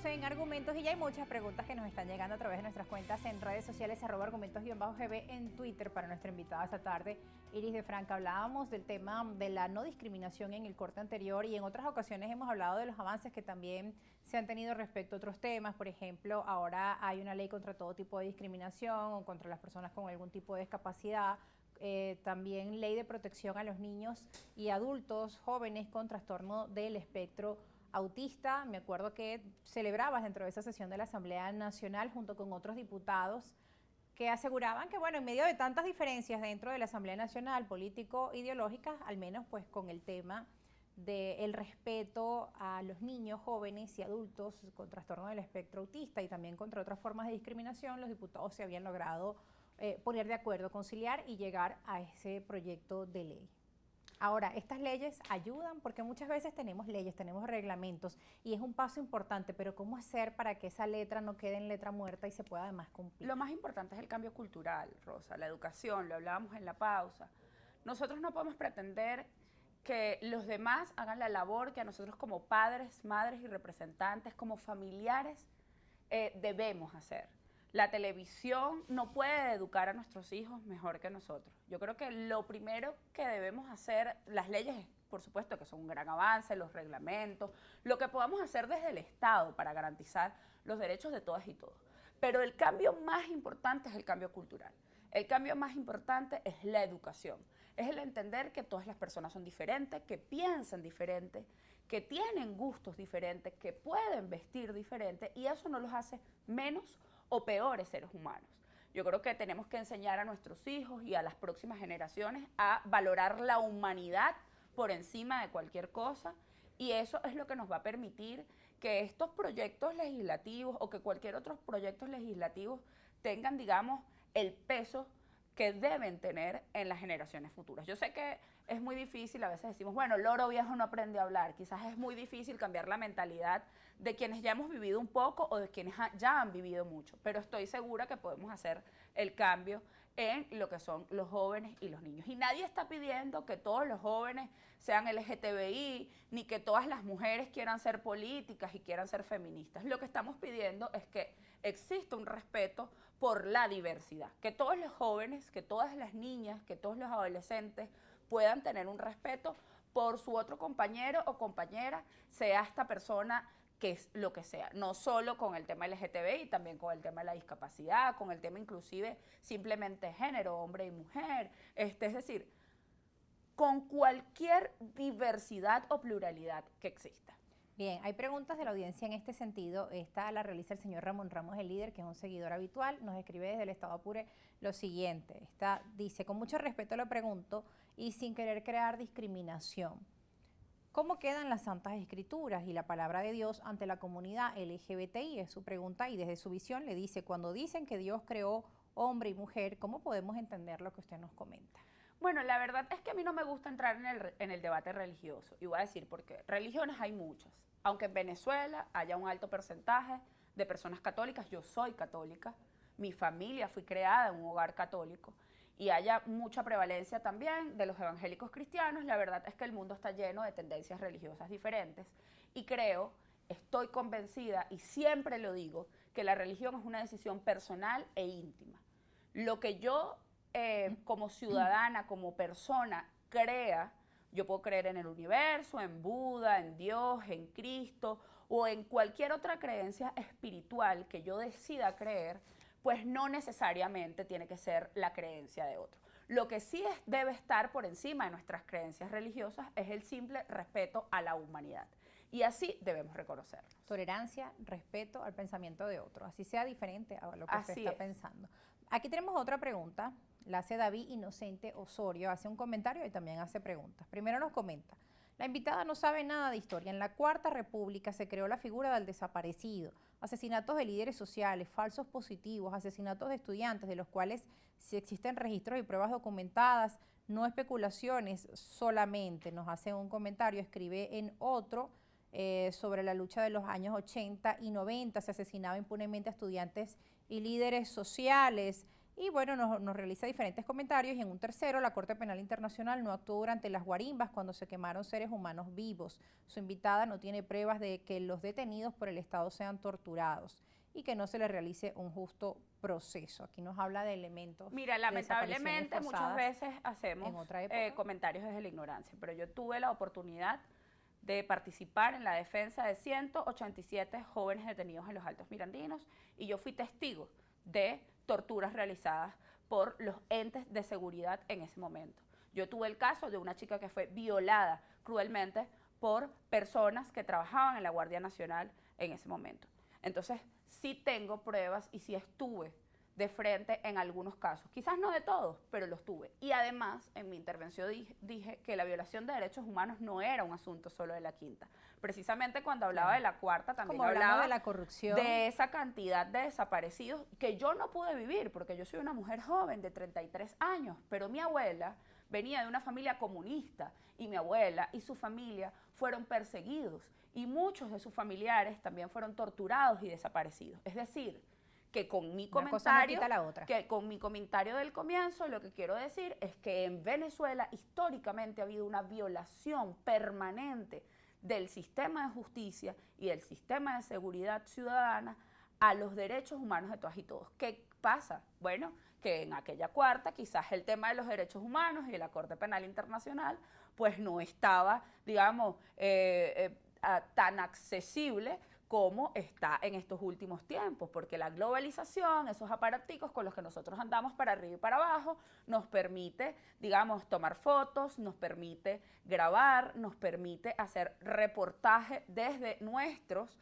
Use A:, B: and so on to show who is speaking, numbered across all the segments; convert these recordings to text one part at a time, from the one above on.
A: Seguimos en Argumentos y ya hay muchas preguntas que nos están llegando a través de nuestras cuentas en redes sociales, @argumentos_gb en Twitter para nuestra invitada esta tarde, Iris de Franca. Hablábamos del tema de la no discriminación en el corte anterior y en otras ocasiones hemos hablado de los avances que también se han tenido respecto a otros temas. Por ejemplo, ahora hay una ley contra todo tipo de discriminación o contra las personas con algún tipo de discapacidad. También ley de protección a los niños y adultos jóvenes con trastorno del espectro autista. Me acuerdo que celebrabas dentro de esa sesión de la Asamblea Nacional junto con otros diputados que aseguraban que, bueno, en medio de tantas diferencias dentro de la Asamblea Nacional, político-ideológicas, al menos pues con el tema del respeto a los niños, jóvenes y adultos con trastorno del espectro autista y también contra otras formas de discriminación, los diputados se habían logrado poner de acuerdo, conciliar y llegar a ese proyecto de ley. Ahora, estas leyes ayudan porque muchas veces tenemos leyes, tenemos reglamentos y es un paso importante, pero ¿cómo hacer para que esa letra no quede en letra muerta y se pueda además cumplir?
B: Lo más importante es el cambio cultural, Rosa, la educación, lo hablábamos en la pausa. Nosotros no podemos pretender que los demás hagan la labor que a nosotros como padres, madres y representantes, como familiares, debemos hacer. La televisión no puede educar a nuestros hijos mejor que nosotros. Yo creo que lo primero que debemos hacer, las leyes, por supuesto que son un gran avance, los reglamentos, lo que podamos hacer desde el Estado para garantizar los derechos de todas y todos. Pero el cambio más importante es el cambio cultural. El cambio más importante es la educación. Es el entender que todas las personas son diferentes, que piensan diferente, que tienen gustos diferentes, que pueden vestir diferente y eso no los hace menos o peores seres humanos. Yo creo que tenemos que enseñar a nuestros hijos y a las próximas generaciones a valorar la humanidad por encima de cualquier cosa y eso es lo que nos va a permitir que estos proyectos legislativos o que cualquier otro proyectos legislativos tengan, digamos, el peso que deben tener en las generaciones futuras. Yo sé que es muy difícil, a veces decimos, bueno, loro viejo no aprende a hablar, quizás es muy difícil cambiar la mentalidad de quienes ya hemos vivido un poco o de quienes ya han vivido mucho, pero estoy segura que podemos hacer el cambio en lo que son los jóvenes y los niños. Y nadie está pidiendo que todos los jóvenes sean LGTBI, ni que todas las mujeres quieran ser políticas y quieran ser feministas. Lo que estamos pidiendo es que exista un respeto por la diversidad, que todos los jóvenes, que todas las niñas, que todos los adolescentes puedan tener un respeto por su otro compañero o compañera, sea esta persona que es lo que sea, no solo con el tema LGTBI, también con el tema de la discapacidad, con el tema inclusive simplemente género, hombre y mujer, es decir, con cualquier diversidad o pluralidad que exista.
A: Bien, hay preguntas de la audiencia en este sentido. Esta la realiza el señor Ramón Ramos, el líder, que es un seguidor habitual. Nos escribe desde el estado Apure lo siguiente. Esta dice, con mucho respeto lo pregunto y sin querer crear discriminación. ¿Cómo quedan las Santas Escrituras y la palabra de Dios ante la comunidad LGBTI? Es su pregunta y desde su visión le dice, cuando dicen que Dios creó hombre y mujer, ¿cómo podemos entender lo que usted nos comenta?
B: Bueno, la verdad es que a mí no me gusta entrar en el debate religioso y voy a decir por qué. Religiones hay muchas, aunque en Venezuela haya un alto porcentaje de personas católicas, yo soy católica, mi familia fui creada en un hogar católico y haya mucha prevalencia también de los evangélicos cristianos, la verdad es que el mundo está lleno de tendencias religiosas diferentes y creo, estoy convencida y siempre lo digo, que la religión es una decisión personal e íntima. Lo que yo como ciudadana, como persona, crea, yo puedo creer en el universo, en Buda, en Dios, en Cristo o en cualquier otra creencia espiritual que yo decida creer, pues no necesariamente tiene que ser la creencia de otro. Lo que sí debe estar por encima de nuestras creencias religiosas es el simple respeto a la humanidad. Y así debemos reconocerlo.
A: Tolerancia, respeto al pensamiento de otro, así sea diferente a lo que usted está pensando. Aquí tenemos otra pregunta, la hace David Inocente Osorio, hace un comentario y también hace preguntas. Primero nos comenta, la invitada no sabe nada de historia. En la Cuarta República se creó la figura del desaparecido, asesinatos de líderes sociales, falsos positivos, asesinatos de estudiantes, de los cuales si existen registros y pruebas documentadas, no especulaciones solamente. Nos hace un comentario, escribe en otro, sobre la lucha de los años 80 y 90, se asesinaba impunemente a estudiantes y líderes sociales. Y bueno, nos realiza diferentes comentarios y en un tercero, la Corte Penal Internacional no actuó durante las guarimbas cuando se quemaron seres humanos vivos. Su invitada no tiene pruebas de que los detenidos por el Estado sean torturados y que no se les realice un justo proceso. Aquí nos habla de elementos.
B: Mira, lamentablemente muchas veces hacemos comentarios desde la ignorancia, pero yo tuve la oportunidad de participar en la defensa de 187 jóvenes detenidos en los Altos Mirandinos y yo fui testigo de torturas realizadas por los entes de seguridad en ese momento. Yo tuve el caso de una chica que fue violada cruelmente por personas que trabajaban en la Guardia Nacional en ese momento. Entonces, sí tengo pruebas y sí estuve de frente en algunos casos. Quizás no de todos, pero los tuve. Y además, en mi intervención dije que la violación de derechos humanos no era un asunto solo de la quinta. Precisamente cuando hablaba de la cuarta, también hablaba
A: de la corrupción,
B: de esa cantidad de desaparecidos que yo no pude vivir, porque yo soy una mujer joven de 33 años, pero mi abuela venía de una familia comunista y mi abuela y su familia fueron perseguidos y muchos de sus familiares también fueron torturados y desaparecidos. Es decir, que con mi comentario del comienzo lo que quiero decir es que en Venezuela históricamente ha habido una violación permanente del sistema de justicia y del sistema de seguridad ciudadana a los derechos humanos de todas y todos. ¿Qué pasa? Bueno, que en aquella cuarta quizás el tema de los derechos humanos y de la Corte Penal Internacional pues no estaba, digamos, tan accesible como está en estos últimos tiempos, porque la globalización, esos aparaticos con los que nosotros andamos para arriba y para abajo, nos permite, digamos, tomar fotos, nos permite grabar, nos permite hacer reportaje desde nuestros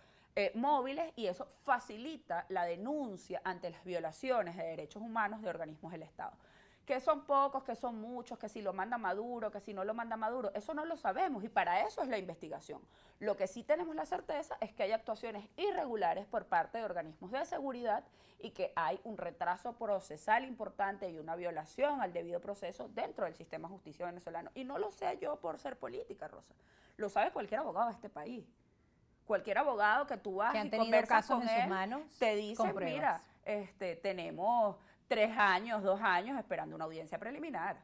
B: móviles y eso facilita la denuncia ante las violaciones de derechos humanos de organismos del Estado. Que son pocos, que son muchos, que si lo manda Maduro, que si no lo manda Maduro, eso no lo sabemos y para eso es la investigación. Lo que sí tenemos la certeza es que hay actuaciones irregulares por parte de organismos de seguridad y que hay un retraso procesal importante y una violación al debido proceso dentro del sistema de justicia venezolano. Y no lo sé yo por ser política, Rosa, lo sabe cualquier abogado de este país. Cualquier abogado que tú vas y conversas con él, te dice, mira, tenemos 3 años, 2 años esperando una audiencia preliminar.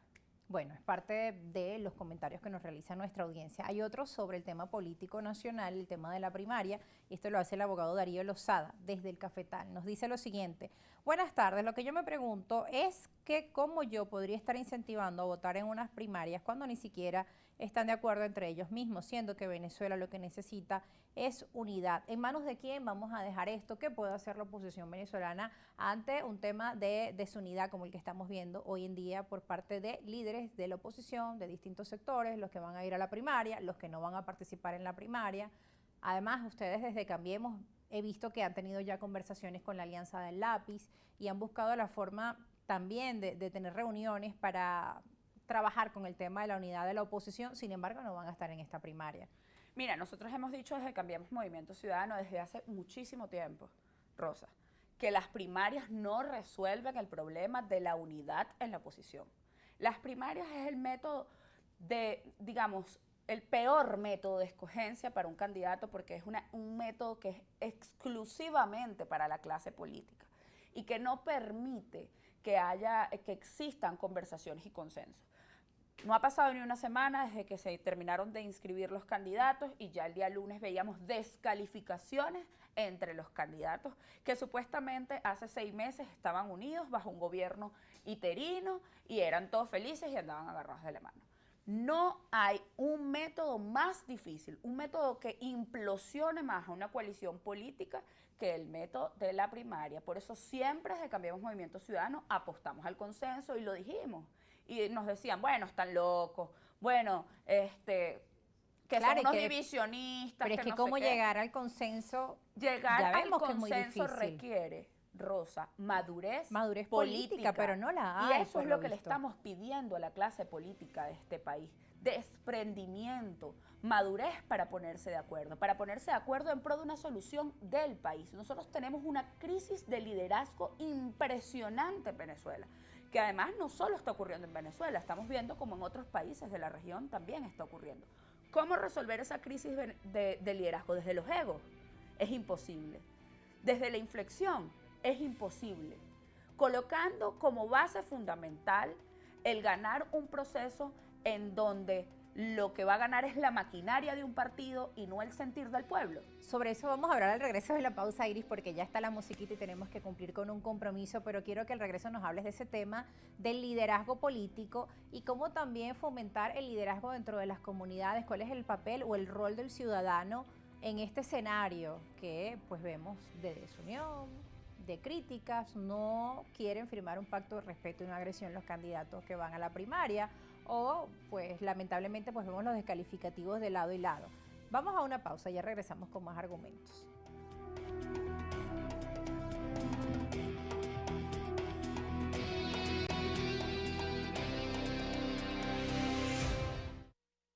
A: Bueno, es parte de los comentarios que nos realiza nuestra audiencia. Hay otros sobre el tema político nacional, el tema de la primaria, y esto lo hace el abogado Darío Lozada, desde el Cafetal. Nos dice lo siguiente: buenas tardes, lo que yo me pregunto es que cómo yo podría estar incentivando a votar en unas primarias cuando ni siquiera están de acuerdo entre ellos mismos, siendo que Venezuela lo que necesita es unidad. ¿En manos de quién vamos a dejar esto? ¿Qué puede hacer la oposición venezolana ante un tema de desunidad como el que estamos viendo hoy en día por parte de líderes de la oposición, de distintos sectores, los que van a ir a la primaria, los que no van a participar en la primaria? Además, ustedes desde Cambiemos he visto que han tenido ya conversaciones con la Alianza del Lápiz y han buscado la forma también de tener reuniones para trabajar con el tema de la unidad de la oposición, sin embargo no van a estar en esta primaria.
B: Mira, nosotros hemos dicho desde Cambiemos Movimiento Ciudadano desde hace muchísimo tiempo, Rosa, que las primarias no resuelven el problema de la unidad en la oposición. Las primarias es el método de, digamos, el peor método de escogencia para un candidato porque es un método que es exclusivamente para la clase política y que no permite que existan conversaciones y consensos. No ha pasado ni una semana desde que se terminaron de inscribir los candidatos y ya el día lunes veíamos descalificaciones entre los candidatos que supuestamente hace 6 meses estaban unidos bajo un gobierno interino y eran todos felices y andaban agarrados de la mano. No hay un método más difícil, un método que implosione más a una coalición política que el método de la primaria. Por eso siempre desde Cambiemos Movimiento Ciudadano apostamos al consenso y lo dijimos. Y nos decían, bueno, están locos, bueno, que claro, son unos divisionistas.
A: Pero es que no cómo llegar al consenso,
B: llegar al consenso requiere, Rosa, madurez
A: política, pero no la hay.
B: Y eso es lo que le estamos pidiendo a la clase política de este país. Desprendimiento, madurez para ponerse de acuerdo en pro de una solución del país. Nosotros tenemos una crisis de liderazgo impresionante en Venezuela, que además no solo está ocurriendo en Venezuela, estamos viendo como en otros países de la región también está ocurriendo. ¿Cómo resolver esa crisis de liderazgo? Desde los egos es imposible. Desde la inflexión es imposible. colocando como base fundamental el ganar un proceso en donde lo que va a ganar es la maquinaria de un partido y no el sentir del pueblo.
A: Sobre eso vamos a hablar al regreso de la pausa, Iris, porque ya está la musiquita y tenemos que cumplir con un compromiso, pero quiero que al regreso nos hables de ese tema del liderazgo político y cómo también fomentar el liderazgo dentro de las comunidades, cuál es el papel o el rol del ciudadano en este escenario que pues vemos de desunión, de críticas, no quieren firmar un pacto de respeto y no agresión los candidatos que van a la primaria, o pues lamentablemente pues vemos los descalificativos de lado y lado. Vamos a una pausa, ya regresamos con más argumentos.